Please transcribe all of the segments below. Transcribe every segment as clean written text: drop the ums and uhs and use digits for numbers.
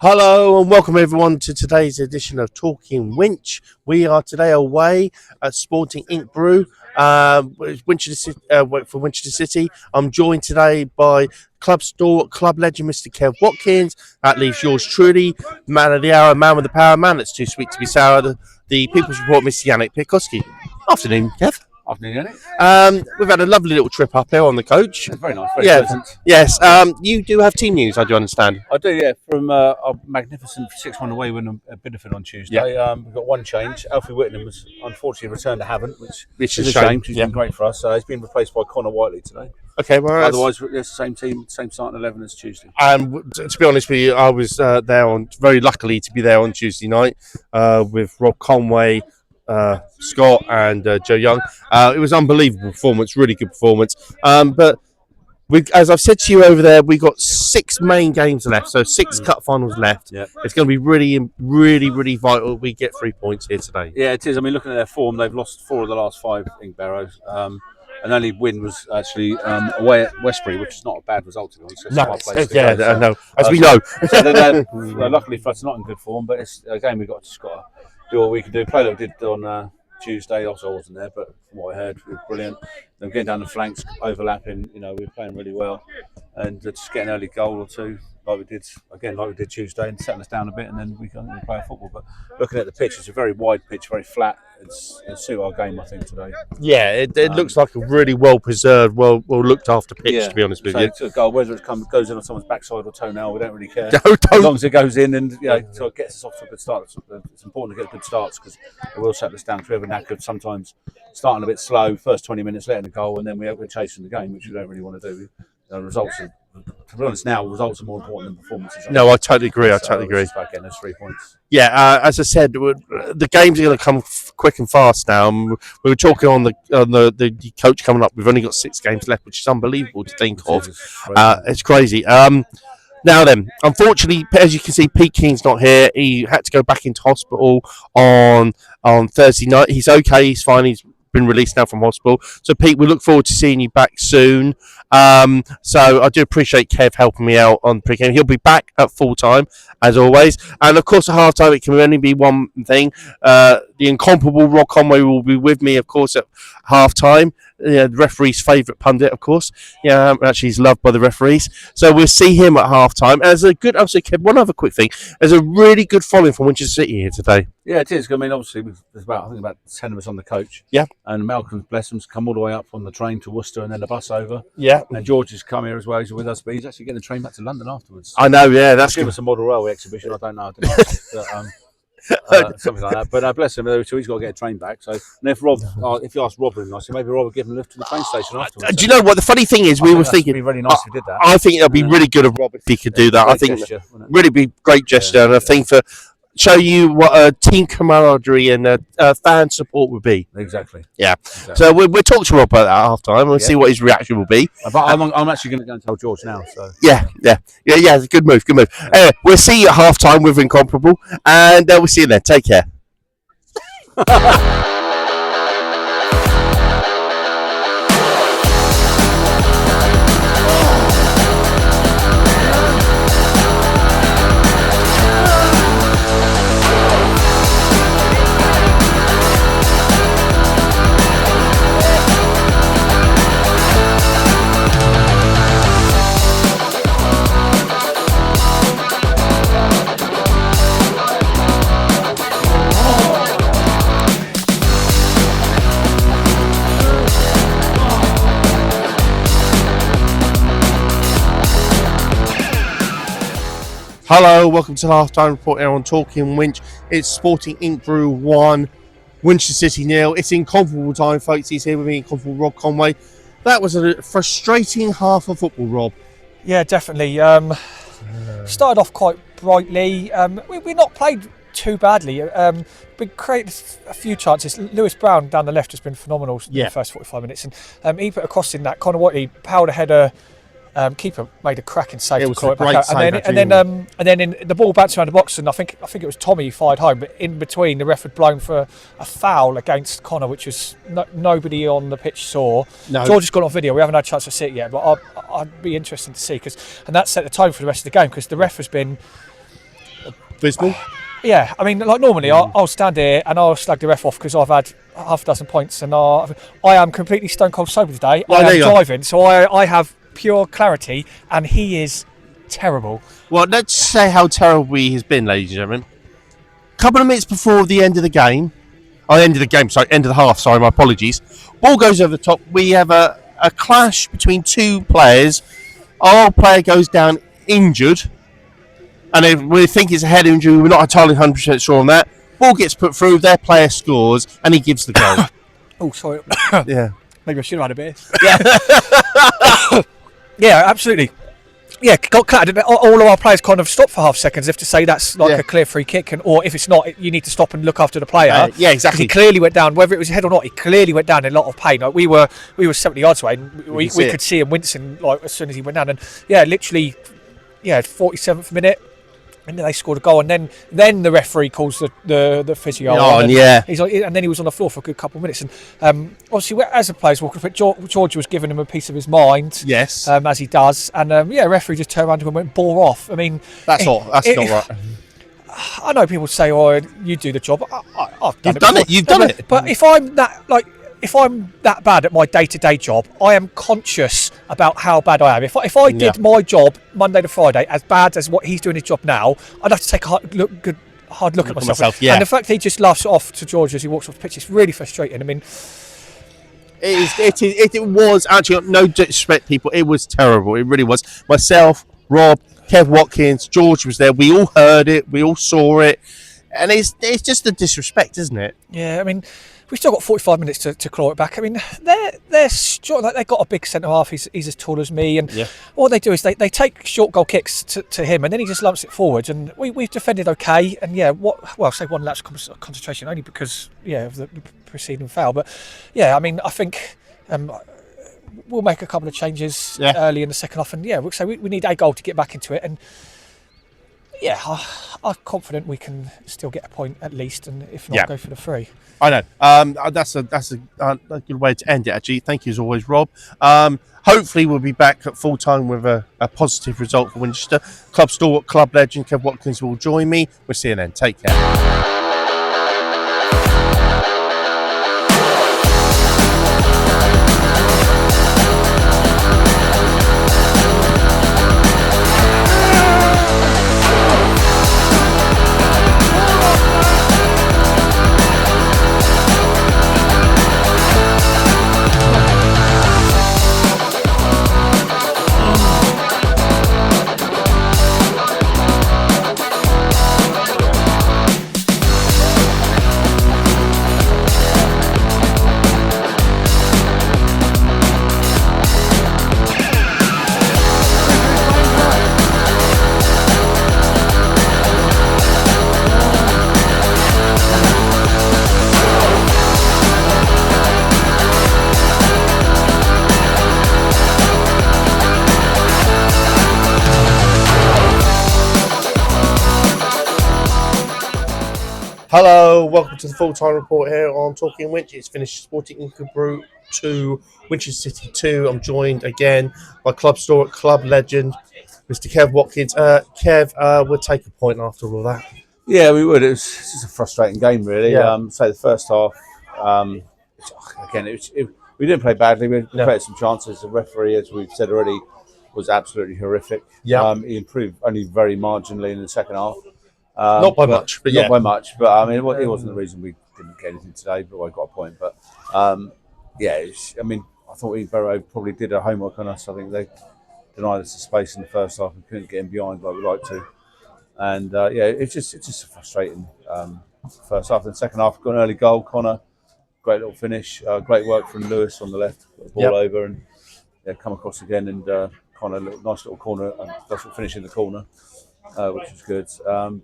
Hello and welcome everyone to today's edition of Talking Winch. We are today away at Sporting Inkberrow, for Winchester City. I'm joined today by club legend Mr. Kev Watkins. That leaves yours truly, man of the hour, man with the power, man that's too sweet to be sour. The People's Report, Mr. Yannick Pugsley. Afternoon, Kev. Afternoon, Yannick. We've had a lovely little trip up here on the coach. It's very nice, very pleasant. Yes. You do have team news, I do understand. I do, yeah. From our magnificent 6-1 away win at Bideford on Tuesday. Yeah. We've got one change. Alfie Whittingham was unfortunately returned to Haven, which is a shame. shame. He's been great for us. He's been replaced by Conor Whiteley today. Okay, well, otherwise it's the same team, same starting 11 as Tuesday. And to be honest with you, I was very luckily to be there on Tuesday night with Rob Conway, Scott and Joe Young. It was unbelievable performance, really good performance. But as I've said to you over there, we've got 6 main games left, so 6 cup finals left. Yeah. It's going to be really vital we get 3 points here today. Yeah, it is. I mean, looking at their form, they've lost 4 of the last 5 Inkberrows. And only win was actually away at Westbury, which is not a bad result to be honest. I know. As we know. So they're luckily for us, not in good form, but it's a game we've just got to do what we can do. Play like we did on Tuesday. Also, I wasn't there, but from what I heard, we were brilliant. They're getting down the flanks, overlapping. We were playing really well, and just getting an early goal or two, like we did Tuesday, and settling us down a bit, and then we can play our football. But looking at the pitch, it's a very wide pitch, very flat. It'll suit our game, I think, today. Yeah, it looks like a really well preserved, well looked after pitch. To be honest with you, it's a goal, whether it goes in on someone's backside or toenail, we don't really care. As long as it goes in, and so it gets us off to a good start. It's important to get good starts because it will settle us down. We're knackered sometimes, starting a bit slow, first 20 minutes letting the goal, and then we're chasing the game, which we don't really want to do. Results are, to be honest, now results are more important than performances. No, I totally agree. I totally agree. It's about getting those 3 points. Yeah, as I said, the games are going to come quick and fast now. We were talking on the coach coming up. We've only got 6 games left, which is unbelievable to think of. It's crazy. Now then, unfortunately, as you can see, Pete Keane's not here. He had to go back into hospital on Thursday night. He's okay. He's fine. He's been released now from hospital. So Pete, we look forward to seeing you back soon. So I do appreciate Kev helping me out on pre-game. He'll be back at full time as always, and of course at half time it can only be one thing. The incomparable Rob Conway will be with me, of course, at half time. The referee's favourite pundit, of course. Yeah, actually, he's loved by the referees. So we'll see him at half time. As a good, also, Kev, one other quick thing. There's a really good following from Winchester City here today. Yeah, it is. I mean, obviously, there's about 10 of us on the coach. Yeah. And Malcolm, bless him, come all the way up on the train to Worcester and then the bus over. Yeah. And George has come here as well. He's with us, but he's actually getting the train back to London afterwards. I know, yeah. That's give us a model railway exhibition. I don't know. Something like that. But bless him, so he's got to get a train back. So, and if you ask Rob really nicely, maybe Rob would give him a lift to the train station afterwards. Do you know what the funny thing is? We were thinking it'd be really nice if he did that. I think it'd be really good of Rob if he could do that. I think gesture, really be great gesture, and I think for show you what a team camaraderie and fan support would be. Exactly. Yeah. Exactly. So we'll talk to Rob about that at half time. We'll see what his reaction will be. But I'm actually going to go and tell George now. So yeah. Good move. Anyway, we'll see you at half time with Incomparable, and we'll see you then. Take care. Hello, welcome to the half-time report here on Talking Winch. It's Sporting Inkberrow 1, Winchester City 0. It's incomparable time, folks. He's here with me, incomparable Rob Conway. That was a frustrating half of football, Rob. Yeah, definitely. Started off quite brightly. We've not played too badly. We created a few chances. Lewis Brown down the left has been phenomenal in the first 45 minutes. And he put a cross in that. Conor Whiteley powered a header. Keeper made a cracking save. It was a great save, and then in the ball bounced around the box, and I think it was Tommy who fired home. But in between, the ref had blown for a foul against Conor, which was nobody on the pitch saw. No. George has got on video. We haven't had a chance to see it yet, but I'd be interested to see and that set the tone for the rest of the game because the ref has been Abysmal. Yeah, I mean, like normally I'll stand here and I'll slag the ref off because I've had half a dozen points and I am completely stone cold sober today. I am driving, so I have pure clarity, and he is terrible. Well, let's say how terrible he has been, ladies and gentlemen. A couple of minutes before the end of the game, end of the half, sorry, my apologies. Ball goes over the top. We have a clash between two players. Our player goes down injured. And if we think it's a head injury, we're not entirely 100% sure on that. Ball gets put through, their player scores, and he gives the goal. Oh, sorry. Yeah. Maybe I should have had a beer. Yeah. Yeah, absolutely. Yeah, got clattered. All of our players kind of stopped for half seconds if to say that's like a clear free kick, or if it's not, you need to stop and look after the player. Yeah, exactly. He clearly went down, whether it was his head or not. He clearly went down in a lot of pain. Like we were 70 yards away, and we could see him wincing like as soon as he went down. And literally, 47th minute. And then they scored a goal, and then the referee calls the physio on, and he's like, and then he was on the floor for a good couple of minutes. And obviously, as the players walking, George was giving him a piece of his mind, yes, as he does, and referee just turned around to him and went bore off. I mean, that's not right. I know people say, "Oh, you do the job." I've done it. You've done it. But if I'm that bad at my day-to-day job, I am conscious about how bad I am. If I did my job Monday to Friday as bad as what he's doing his job now, I'd have to take a hard look at myself. Yeah. And the fact that he just laughs it off to George as he walks off the pitch is really frustrating. I mean, it was actually, no disrespect, people. It was terrible. It really was. Myself, Rob, Kev Watkins, George was there. We all heard it. We all saw it. And it's just a disrespect, isn't it? Yeah, I mean, we've still got 45 minutes to claw it back. I mean, they're strong. Like, they've got a big centre half. He's as tall as me, and what they do is they take short goal kicks to him, and then he just lumps it forwards. And we've defended okay. And say one lapse of concentration only because of the preceding foul. But I mean, I think we'll make a couple of changes early in the second half, and we'll say we need a goal to get back into it. And I'm confident we can still get a point at least, and if not, go for the 3. I know. That's a good way to end it, actually. Thank you as always, Rob. Hopefully we'll be back at full time with a positive result for Winchester. Club stalwart, club legend Kev Watkins will join me. We'll see you then. Take care. Hello, welcome to the full-time report here on Talking Winch. It's finished Sporting Inkberrow 2, Winchester City 2. I'm joined again by club stalwart, club legend, Mr. Kev Watkins. Kev, we'll take a point after all that. Yeah, we would. It's just a frustrating game, really. So the first half, again, we didn't play badly. We created some chances. The referee, as we've said already, was absolutely horrific. Yeah. He improved only very marginally in the second half. Not by much. But I mean, it wasn't the reason we didn't get anything today, but I got a point. But I thought Inkberrow probably did their homework on us. I think they denied us the space in the first half and couldn't get in behind like we like to. And it's just a frustrating first half. And second half, got an early goal. Conor, great little finish. Great work from Lewis on the left, got the ball over and come across again. And Conor, nice little corner, nice little finish in the corner. Which was good.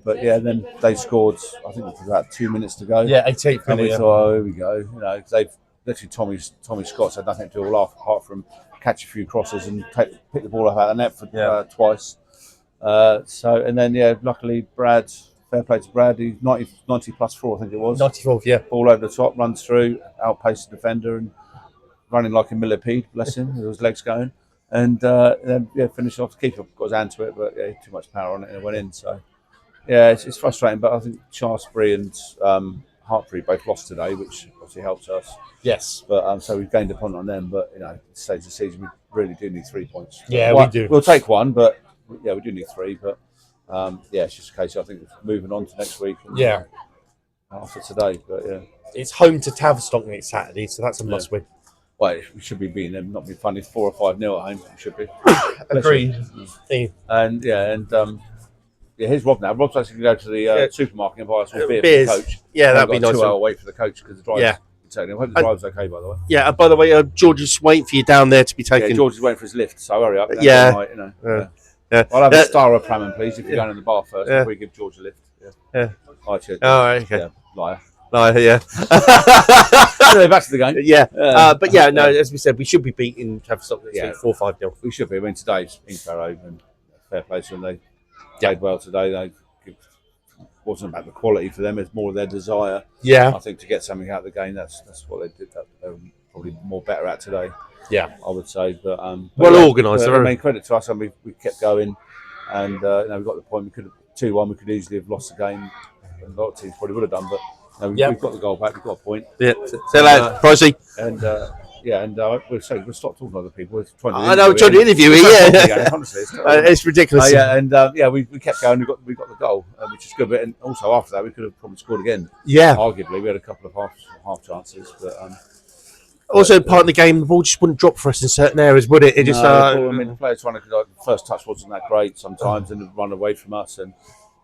Then they scored, I think it was about 2 minutes to go. Yeah, 88 and we thought, here we go. You know, they've literally, Tommy Scott's had nothing to do all apart from catch a few crosses and pick the ball up out of the net for twice. Luckily Brad, fair play to Brad, he's 90 plus 4, I think it was. 94, yeah. Ball over the top, runs through, outpaced the defender and running like a millipede, bless him, with his legs going. And then finished off. The keeper got his hand to it, but too much power on it and it went in. So Yeah, it's frustrating, but I think Shaftesbury and Hartpury both lost today, which obviously helps us. Yes. But so we've gained a point on them. But at this stage of the season, we really do need 3 points. Yeah, we do. We'll take one, but yeah, we do need 3. But it's just a case. I think of moving on to next week. And, after today, but yeah, it's home to Tavistock next Saturday, so that's a must win. Well, we should be beating them. Not be funny. 4 or 5-0 at home. We should be. Agreed. And here's Rob now. Rob's actually going to go to the supermarket and buy us some beer beers. For the coach. Yeah, that'd be nice. 2-hour wait for the coach because the driver's. Yeah. I hope the driver's okay, by the way. Yeah. By the way, George is waiting for you down there to be taken. Yeah, George is waiting for his lift, so hurry up. Yeah. Night, yeah. I'll have a star of Prammon, please, if you're going in the bar first. Before you give George a lift. Yeah. All right, cheers. All right. Okay. Yeah. Liar. Yeah. Anyway, back to the game. Yeah. But yeah, no, as we said, we should be beating Tavistock this week 4-5-0. We should be. I mean, today's Inkberrow and fair play to them. They played well today. It wasn't about the quality for them, it's more their desire. Yeah. I think to get something out of the game, that's what they did. They were probably more better at today. Yeah. I would say. But well organised. I mean, credit to us, and we kept going. And we got the point. We could have 2-1. We could easily have lost the game. And a lot of teams probably would have done, but we've got the goal back. We've got a point. Yeah. Say that, Pricey. And we'll stop talking to other people. I know we're trying to interview you. Yeah. Honestly, it's ridiculous. We kept going. We got the goal, which is good. But also after that, we could have probably scored again. Yeah. Arguably, we had a couple of half chances, but. Also, part of the game, the ball just wouldn't drop for us in certain areas, would it? The players trying to. The first touch wasn't that great sometimes, and run away from us. And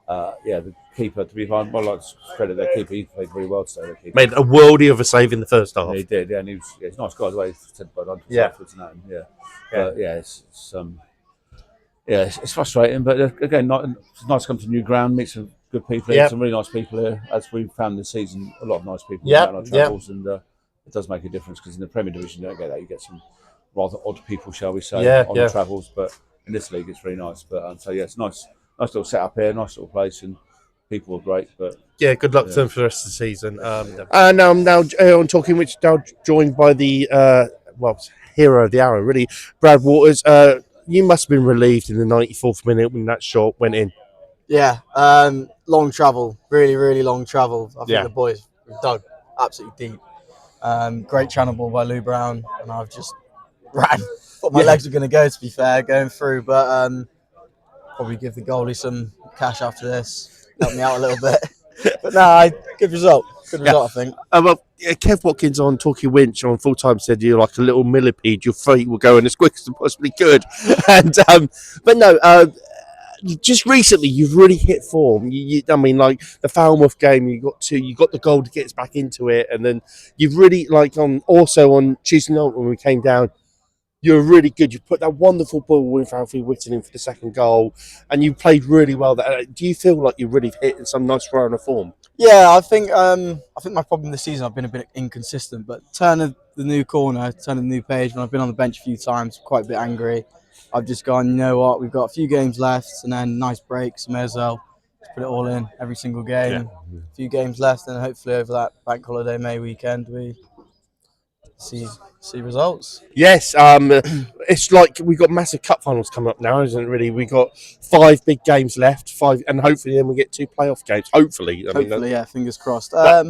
the keeper, to be honest, I'd like to credit their keeper. He played very well today. Made a worldie of a save in the first half. Yeah, he did, and he's a nice guy as well. He's said about But it's frustrating, but again, it's nice to come to new ground, meet some good people, some really nice people here. As we found this season, a lot of nice people on our travels, and it does make a difference because in the Premier Division you don't get that. You get some rather odd people, shall we say, on the travels, but in this league it's really nice. But it's nice little setup here, nice little place, and people are great. But good luck to them for the rest of the season. Now on talking, which now joined by the hero of the hour, really, Brad Waters. You must have been relieved in the 94th minute when that shot went in. Yeah, long travel, really, really long travel. I think the boys dug absolutely deep. Great channel ball by Lou Brown, and I've just ran. Thought my legs were going to go, to be fair, going through, but probably give the goalie some cash after this. Help me out a little bit. But good result. I think. Kev Watkins on Talking Winch on Full Time said you're like a little millipede. Your feet were going as quick as they possibly could. And just recently you've really hit form. Like the Falmouth game, you got the goal to get us back into it, and then you've really also on Tuesday night when we came down. You're really good. You put that wonderful ball in for Alfie Whitton in for the second goal, and you played really well. Do you feel like you've really hit some nice run of form? Yeah, I think my problem this season, I've been a bit inconsistent, but turning the new corner, turning the new page, when I've been on the bench a few times, quite a bit angry. I've just gone, you know what, we've got a few games left, and then nice breaks, may as well just put it all in every single game. Yeah. A few games left, and hopefully over that bank holiday May weekend we see results. Yes, it's like we've got massive cup finals coming up now, isn't it? Really, we got 5 big games left, and hopefully then we get 2 playoff games. Hopefully, fingers crossed. I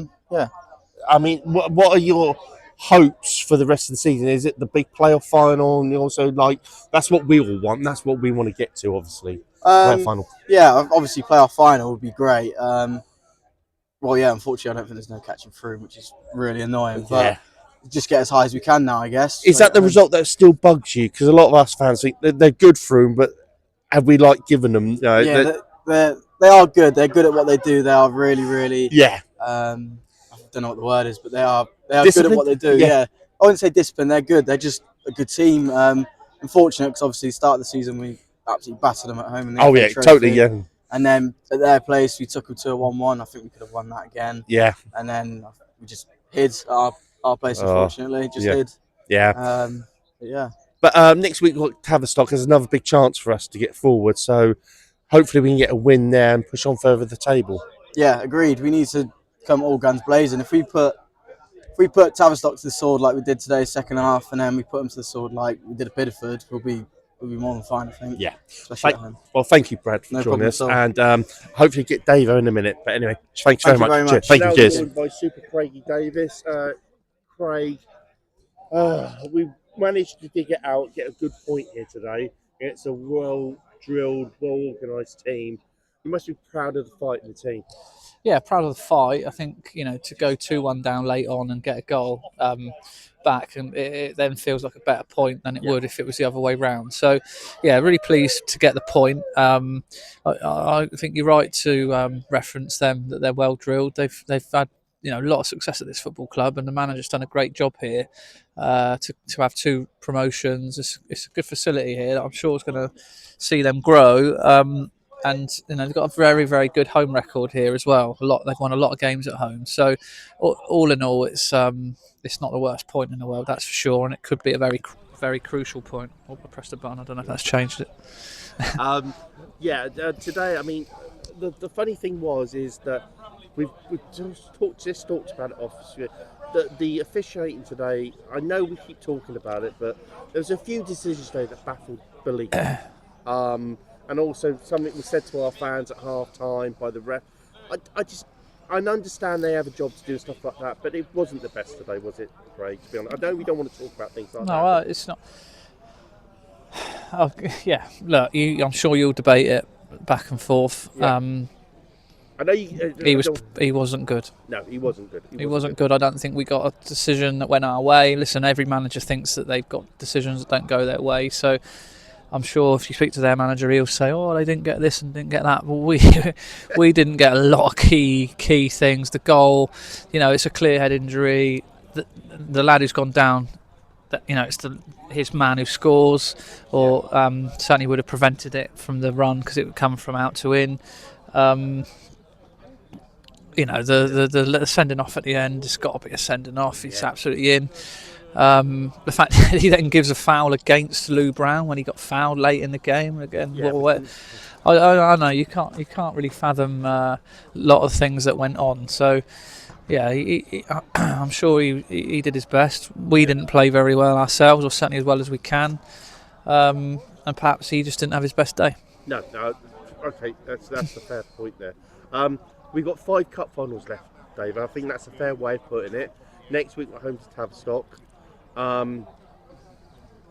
mean, what are your hopes for the rest of the season? Is it the big playoff final, and also that's what we all want? That's what we want to get to, obviously. Playoff final. Yeah, obviously playoff final would be great. Unfortunately, I don't think there's no catching through, which is really annoying. But just get as high as we can now, I guess. Is that the result that still bugs you? Because a lot of us fans think they're good through them, but have we given them? They are good. They're good at what they do. They are really, really. Yeah. I don't know what the word is, but they are good at what they do. Yeah. I wouldn't say disciplined. They're good. They're just a good team. Unfortunate because obviously the start of the season we absolutely battered them at home. Totally. And then at their place we took them to a 1-1. I think we could have won that again. Yeah. And then we just hid our place, unfortunately. Hid. Yeah. Yeah. But next week, Tavistock is another big chance for us to get forward. So hopefully we can get a win there and push on further the table. Yeah, agreed. We need to come all guns blazing. If we put Tavistock to the sword like we did today, second half, and then we put them to the sword like we did at Bideford, we'll be we'll be more than fine, I think. Yeah. Especially at home. Well, thank you, Brad, for No joining problem us, at all. and hopefully get Dave in a minute. But anyway, thanks Thank very you much. very much. Thank you. Now Cheers. joined by Super Craigie Davis. Craig, we managed to dig it out, get a good point here today. It's a well-drilled, well-organised team. You must be proud of the fight in the team. Yeah, proud of the fight. I think, to go 2-1 down late on and get a goal back, and it then feels like a better point than it would if it was the other way round. So, yeah, really pleased to get the point. I think you're right to reference them, that they're well drilled. They've had a lot of success at this football club, and the manager's done a great job here to have 2 promotions. It's a good facility here that I'm sure is going to see them grow. And they've got a very, very good home record here as well. They've won a lot of games at home. So all in all, it's not the worst point in the world, that's for sure. And it could be a very, very crucial point. Oh, I pressed a button. I don't know if that's changed it. Today, I mean, the funny thing is that we've just talked about it off. The officiating today, I know we keep talking about it, but there's a few decisions today that baffled belief. And also something was said to our fans at half time by the ref. I understand they have a job to do stuff like that, but it wasn't the best today, was it, Craig? To be honest, I know we don't want to talk about things like that. No, it's not. Yeah, look, I'm sure you'll debate it back and forth. Yeah. I know he wasn't good. No, he wasn't good. He wasn't good. I don't think we got a decision that went our way. Listen, every manager thinks that they've got decisions that don't go their way. So I'm sure if you speak to their manager, he'll say, "Oh, they didn't get this and didn't get that." Well, we didn't get a lot of key things. The goal, it's a clear head injury. The lad who's gone down, it's his man who scores, or certainly would have prevented it from the run because it would come from out to in. The sending off at the end, it's got to be a sending off. It's absolutely in. The fact that he then gives a foul against Lou Brown when he got fouled late in the game again. I know you can't really fathom a lot of things that went on. So yeah, I'm sure he did his best. We didn't play very well ourselves, or certainly as well as we can, and perhaps he just didn't have his best day. No, okay, that's a fair point there. We've got 5 cup finals left, Dave. I think that's a fair way of putting it. Next week we're home to Tavistock. And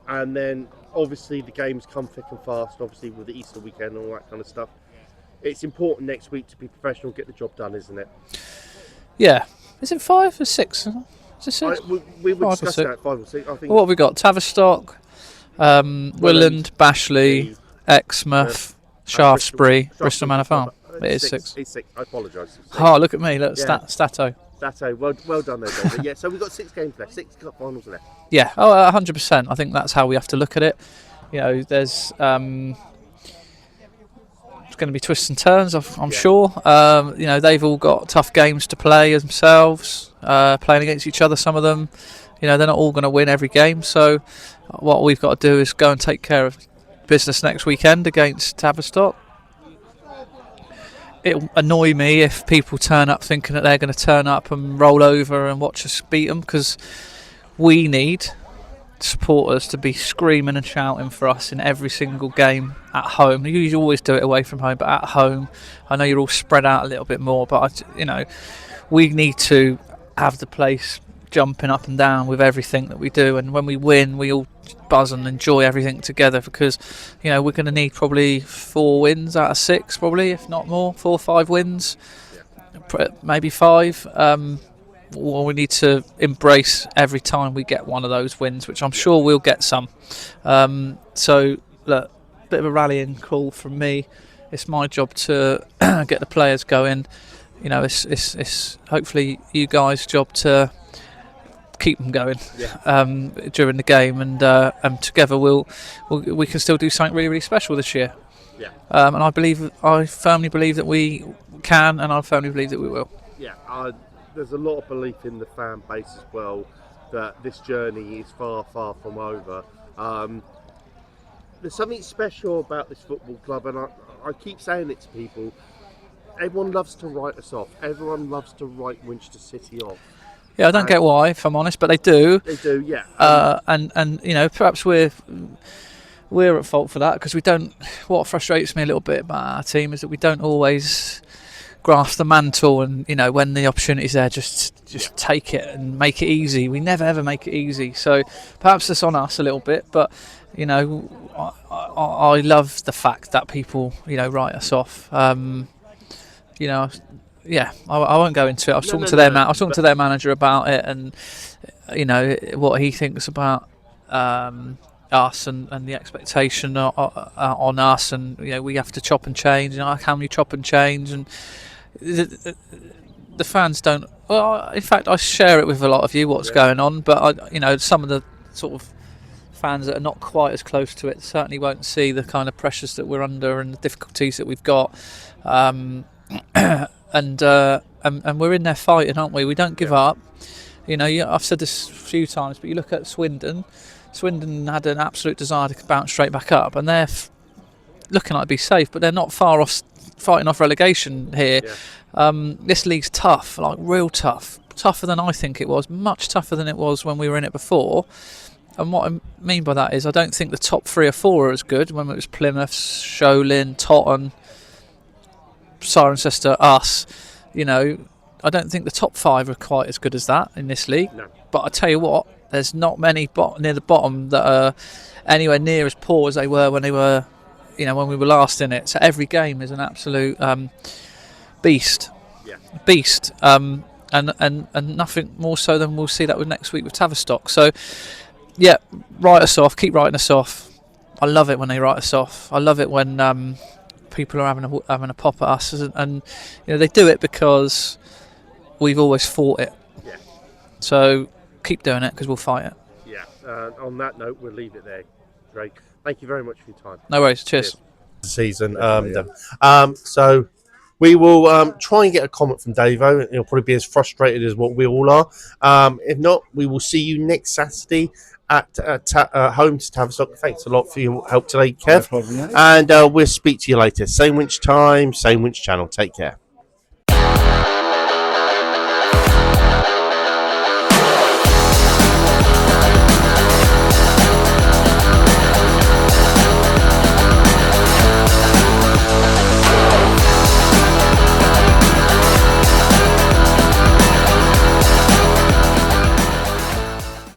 then obviously the games come thick and fast, obviously with the Easter weekend and all that kind of stuff. It's important next week to be professional, get the job done, isn't it? Yeah. Is it 5 or 6? Is it 6? We would discuss that 5 or 6. I think. What have we got? Tavistock, Willand, Bashley, Exmouth, Shaftesbury, Bristol Manor Farm. It is 6. It's 6. I apologise. Oh, look at me. Look, Yeah. Stato. That's well done there, David. Yeah, so we've got 6 games left, 6 cup finals left. Yeah, 100%. I think that's how we have to look at it. There's it's going to be twists and turns, I'm sure. They've all got tough games to play themselves, playing against each other, some of them. They're not all going to win every game. So what we've got to do is go and take care of business next weekend against Tavistock. It'll annoy me if people turn up thinking that they're going to turn up and roll over and watch us beat them, because we need supporters to be screaming and shouting for us in every single game at home. You always do it away from home, but at home, I know you're all spread out a little bit more, but we need to have the place jumping up and down with everything that we do, and when we win, we all buzz and enjoy everything together, because we're going to need probably 4 wins out of 6, probably, if not more, 4 or 5 wins, maybe 5. We need to embrace every time we get one of those wins, which I'm sure we'll get some. So look, bit of a rallying call from me. It's my job to get the players going. It's hopefully you guys' job to keep them going during the game, and together we can still do something really, really special this year. Yeah. And I firmly believe that we can, and I firmly believe that we will. Yeah. There's a lot of belief in the fan base as well that this journey is far, far from over. There's something special about this football club, and I keep saying it to people. Everyone loves to write us off. Everyone loves to write Winchester City off. Yeah, I don't get why, if I'm honest, but they do. They do, yeah. And perhaps we're we're at fault for that because we don't. What frustrates me a little bit about our team is that we don't always grasp the mantle, and when the opportunity's there, just take it and make it easy. We never ever make it easy. So perhaps that's on us a little bit, but I love the fact that people write us off. Yeah, I won't go into it. I was talking to their I was talking to their manager about it, and what he thinks about us and the expectation on us, and we have to chop and change. How can we chop and change? And the fans don't. Well, in fact, I share it with a lot of you what's going on, but some of the sort of fans that are not quite as close to it certainly won't see the kind of pressures that we're under and the difficulties that we've got. And we're in there fighting, aren't we? We don't give up. I've said this a few times, but you look at Swindon. Swindon had an absolute desire to bounce straight back up, and they're looking like to be safe, but they're not far off fighting off relegation here. This league's tough, like real tough, tougher than I think it was, much tougher than it was when we were in it before. And what I mean by that is I don't think the top 3 or 4 are as good. When it was Plymouth, Shoalin, Totton, Cirencester, us, I don't think the top 5 are quite as good as that in this league. No. But I tell you what, there's not many near the bottom that are anywhere near as poor as they were when we were last in it. So every game is an absolute beast. Yeah. Beast. And nothing more so than we'll see that with next week with Tavistock. So yeah, write us off, keep writing us off. I love it when they write us off. I love it when people are having a pop at us, and they do it because we've always fought it. Yeah. So keep doing it because we'll fight it. Yeah. On that note, we'll leave it there. Great. Thank you very much for your time. No worries. Cheers. Season. So we will try and get a comment from Davo. He'll probably be as frustrated as what we all are. If not, we will see you next Saturday at home to Tavistock. Thanks a lot for your help today, Kev. No problem, mate. And we'll speak to you later. Same Winch time, same Winch channel. Take care.